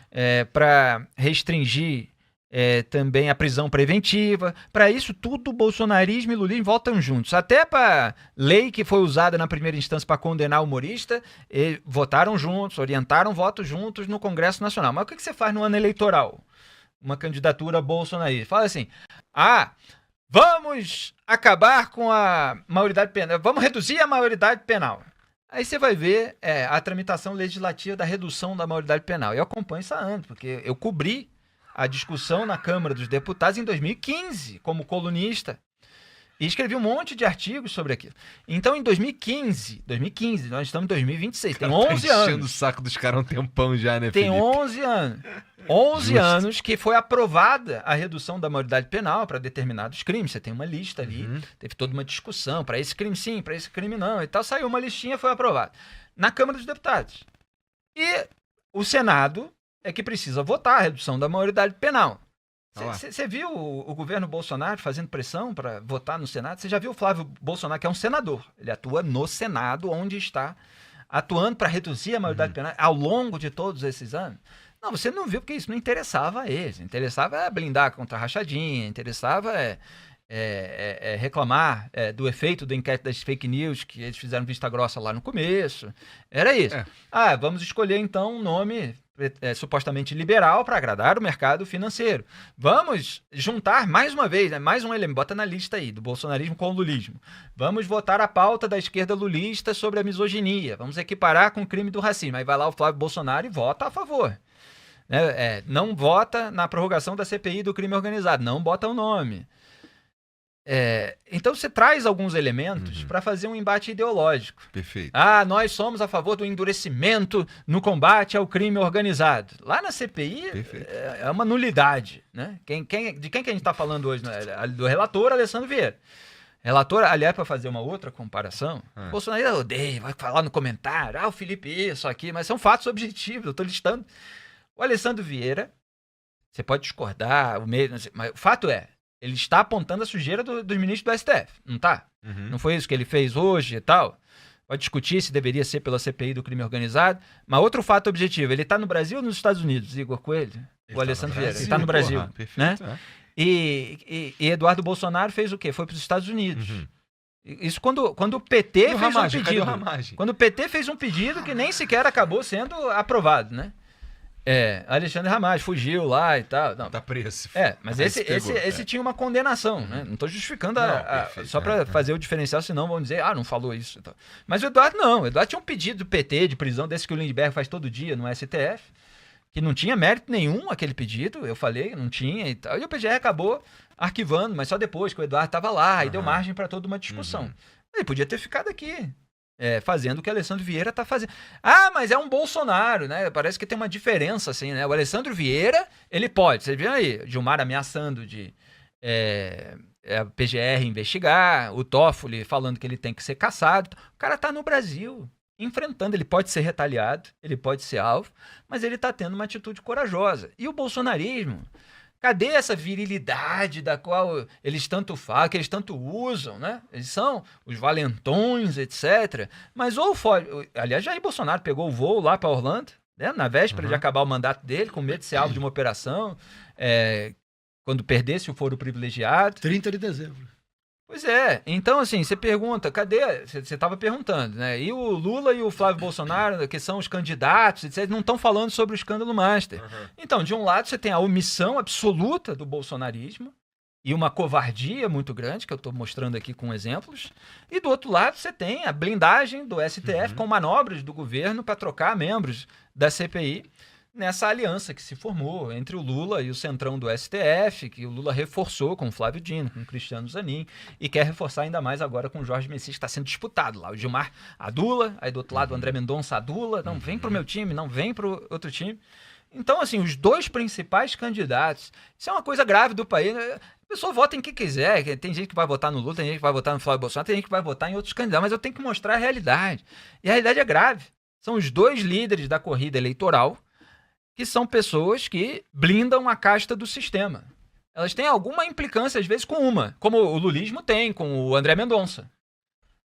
preventiva, para restringir também a prisão preventiva. Para isso tudo, bolsonarismo e lulismo voltam juntos. Até para lei que foi usada na primeira instância para condenar o humorista, votaram juntos, orientaram votos juntos no Congresso Nacional. Mas o que você faz no ano eleitoral? Uma candidatura bolsonarista. Fala assim, vamos acabar com a maioridade penal, vamos reduzir a maioridade penal. Aí você vai ver a tramitação legislativa da redução da maioridade penal. Eu acompanho isso há anos, porque eu cobri a discussão na Câmara dos Deputados em 2015, como colunista, e escrevi um monte de artigos sobre aquilo. Então, em 2015, nós estamos em 2026, tem 11 anos. Enchendo o saco dos caras um tempão já, né, Tem Felipe? 11 anos. 11 anos que foi aprovada a redução da maioridade penal para determinados crimes. Você tem uma lista ali, teve toda uma discussão, para esse crime sim, para esse crime não, e tal. Saiu uma listinha, foi aprovada na Câmara dos Deputados. E o Senado é que precisa votar a redução da maioridade penal. Você viu o governo Bolsonaro fazendo pressão para votar no Senado? Você já viu o Flávio Bolsonaro, que é um senador? Ele atua no Senado, onde está atuando para reduzir a maioridade penal ao longo de todos esses anos? Não, você não viu, porque isso não interessava a eles. Interessava blindar contra a rachadinha, interessava reclamar do efeito do inquérito das fake news, que eles fizeram vista grossa lá no começo. Era isso. Vamos escolher então um nome supostamente liberal para agradar o mercado financeiro. Vamos juntar mais uma vez, mais um elemento, bota na lista aí, do bolsonarismo com o lulismo. Vamos votar a pauta da esquerda lulista sobre a misoginia. Vamos equiparar com o crime do racismo. Aí vai lá o Flávio Bolsonaro e vota a favor. Não vota na prorrogação da CPI do crime organizado, não bota o nome. Então você traz alguns elementos para fazer um embate ideológico. Perfeito. Nós somos a favor do endurecimento no combate ao crime organizado. Lá na CPI é uma nulidade, né? De quem que a gente está falando hoje? Do relator Alessandro Vieira. Relator, aliás, para fazer uma outra comparação, o Bolsonaro odeia, vai falar no comentário, o Felipe isso, aqui, mas são fatos objetivos, eu estou listando. O Alessandro Vieira, você pode discordar, mas o fato ele está apontando a sujeira dos ministros do STF, não tá? Não foi isso que ele fez hoje e tal? Pode discutir se deveria ser pela CPI do crime organizado, mas outro fato objetivo, ele está no Brasil ou nos Estados Unidos, Igor Coelho? O Alessandro Vieira, ele está no Brasil, né? E Eduardo Bolsonaro fez o quê? Foi para os Estados Unidos. Isso quando o PT fez um pedido. Quando o PT fez um pedido que nem sequer acabou sendo aprovado, né? Alexandre Ramagem fugiu lá e tal. Não. Tá preso. Mas esse tinha uma condenação, né? Não estou justificando só para fazer o diferencial, senão vão dizer, não falou isso. Então. Mas o Eduardo não. O Eduardo tinha um pedido do PT de prisão, desse que o Lindbergh faz todo dia no STF, que não tinha mérito nenhum aquele pedido, eu falei, não tinha e tal. E o PGR acabou arquivando, mas só depois que o Eduardo estava lá, e deu margem para toda uma discussão. Ele podia ter ficado aqui. Fazendo o que o Alessandro Vieira está fazendo. Mas é um Bolsonaro, né? Parece que tem uma diferença, assim, né? O Alessandro Vieira, ele pode. Você viu aí, Gilmar ameaçando de a PGR investigar, o Toffoli falando que ele tem que ser caçado. O cara tá no Brasil, enfrentando. Ele pode ser retaliado, ele pode ser alvo, mas ele tá tendo uma atitude corajosa. E o bolsonarismo... Cadê essa virilidade da qual eles tanto falam, que eles tanto usam, né? Eles são os valentões, etc. Mas aliás, Jair Bolsonaro pegou o voo lá para Orlando, né? Na véspera de acabar o mandato dele, com medo de ser alvo de uma operação, quando perdesse o foro privilegiado. 30 de dezembro. Pois então assim, você pergunta, cadê? Você estava perguntando, né? E o Lula e o Flávio Bolsonaro, que são os candidatos, etc., não estão falando sobre o escândalo Master. Então, de um lado, você tem a omissão absoluta do bolsonarismo e uma covardia muito grande, que eu estou mostrando aqui com exemplos, e do outro lado, você tem a blindagem do STF com manobras do governo para trocar membros da CPI, nessa aliança que se formou entre o Lula e o centrão do STF, que o Lula reforçou com o Flávio Dino, com o Cristiano Zanin, e quer reforçar ainda mais agora com o Jorge Messias, que está sendo disputado lá. O Gilmar adula, aí do outro lado o André Mendonça adula, não vem pro meu time, não vem pro outro time. Então, assim, os dois principais candidatos, isso é uma coisa grave do país, né? A pessoa vota em quem quiser, tem gente que vai votar no Lula, tem gente que vai votar no Flávio Bolsonaro, tem gente que vai votar em outros candidatos, mas eu tenho que mostrar a realidade. E a realidade é grave. São os dois líderes da corrida eleitoral, que são pessoas que blindam a casta do sistema. Elas têm alguma implicância, às vezes, com uma, como o lulismo tem com o André Mendonça.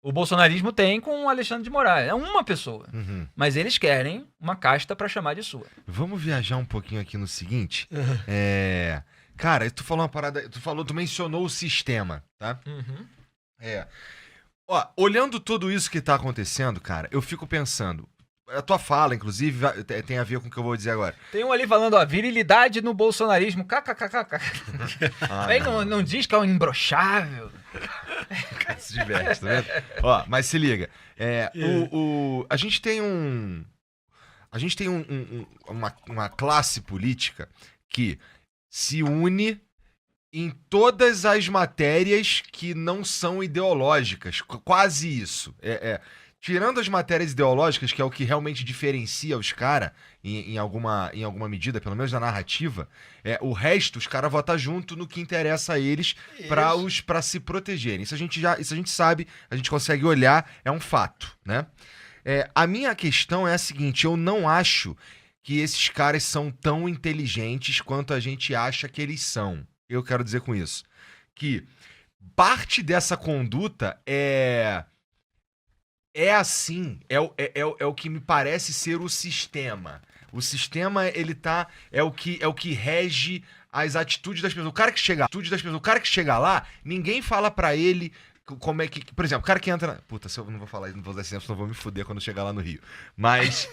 O bolsonarismo tem com o Alexandre de Moraes. É uma pessoa. Uhum. Mas eles querem uma casta pra chamar de sua. Vamos viajar um pouquinho aqui no seguinte. Cara, tu falou uma parada. Tu mencionou o sistema, tá? Uhum. Ó, olhando tudo isso que tá acontecendo, cara, eu fico pensando. A tua fala, inclusive, tem a ver com o que eu vou dizer agora. Tem um ali falando, ó, virilidade no bolsonarismo. KKKK. Aí não diz que é um imbrochável. Cara, se diverte, tá vendo? Ó, mas se liga. A gente tem uma classe política que se une em todas as matérias que não são ideológicas. Quase isso. Tirando as matérias ideológicas, que é o que realmente diferencia os caras, em alguma medida, pelo menos na narrativa, o resto, os caras votam junto no que interessa a eles pra se protegerem. Isso a gente sabe, a gente consegue olhar, é um fato, né? A minha questão é a seguinte, eu não acho que esses caras são tão inteligentes quanto a gente acha que eles são. Eu quero dizer com isso que parte dessa conduta é o que me parece ser o sistema. O sistema, ele é o que rege as atitudes das pessoas. O cara que chega lá, ninguém fala pra ele como é que... Por exemplo, o cara que entra... Puta, se eu não vou falar isso, não vou dar exemplo, senão eu vou me fuder quando eu chegar lá no Rio. Mas,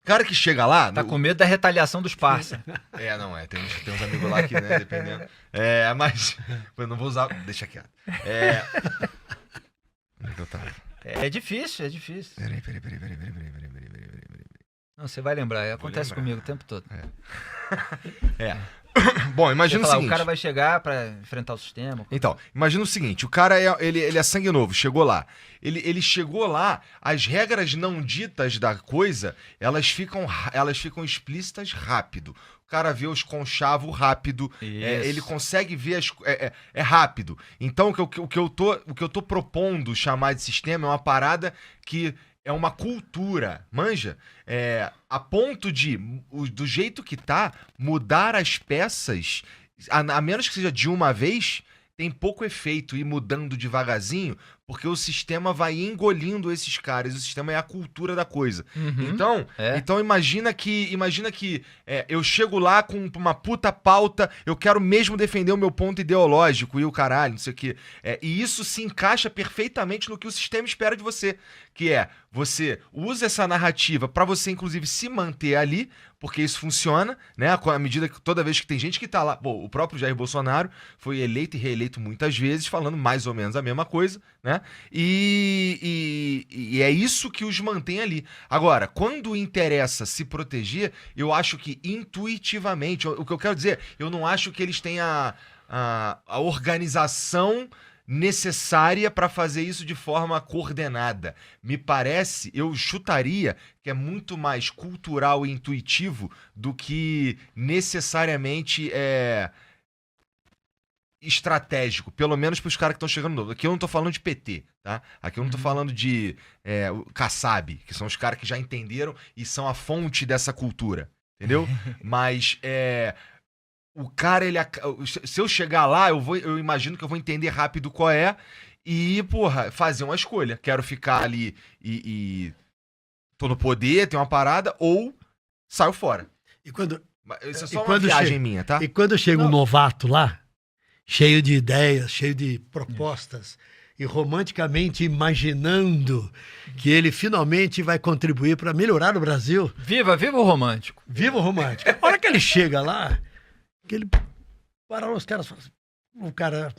o cara que chega lá... Tá com medo da retaliação dos parça. Tem uns amigos lá que, né, dependendo... Mas... Eu não vou usar... Deixa quieto. É difícil. Peraí. Não, você vai lembrar, acontece comigo o tempo todo. Bom, imagina o seguinte... O cara vai chegar pra enfrentar o sistema. Então, imagina o seguinte, o cara ele é sangue novo, chegou lá. Ele chegou lá, as regras não ditas da coisa, elas ficam explícitas rápido. O cara vê os conchavos rápido, ele consegue ver é rápido. Então, o que eu tô propondo chamar de sistema é uma parada que é uma cultura, manja? A ponto de, do jeito que tá, mudar as peças, a menos que seja de uma vez, tem pouco efeito ir mudando devagarzinho, porque o sistema vai engolindo esses caras, o sistema é a cultura da coisa. Uhum. Então imagina que eu chego lá com uma puta pauta, eu quero mesmo defender o meu ponto ideológico e o caralho, não sei o quê. E isso se encaixa perfeitamente no que o sistema espera de você, que você usa essa narrativa pra você, inclusive, se manter ali, porque isso funciona, né? À medida que toda vez que tem gente que tá lá... Bom, o próprio Jair Bolsonaro foi eleito e reeleito muitas vezes, falando mais ou menos a mesma coisa, né? E é isso que os mantém ali. Agora, quando interessa se proteger, eu acho que intuitivamente... O que eu quero dizer, eu não acho que eles têm a organização necessária para fazer isso de forma coordenada. Me parece, eu chutaria que é muito mais cultural e intuitivo do que necessariamente estratégico, pelo menos para os caras que estão chegando novo. Aqui eu não tô falando de PT, tá? Aqui eu não tô falando de Kassab, que são os caras que já entenderam e são a fonte dessa cultura, entendeu? Mas o cara, se eu chegar lá, eu imagino que eu vou entender rápido qual é e, porra, fazer uma escolha. Quero ficar ali e tô no poder, tem uma parada, ou saio fora. Isso é só uma viagem minha, tá? E quando chega um novato lá, cheio de ideias, cheio de propostas, e romanticamente imaginando que ele finalmente vai contribuir para melhorar o Brasil. Viva o romântico. Viva o romântico. A hora que ele chega lá, que ele para os caras, o cara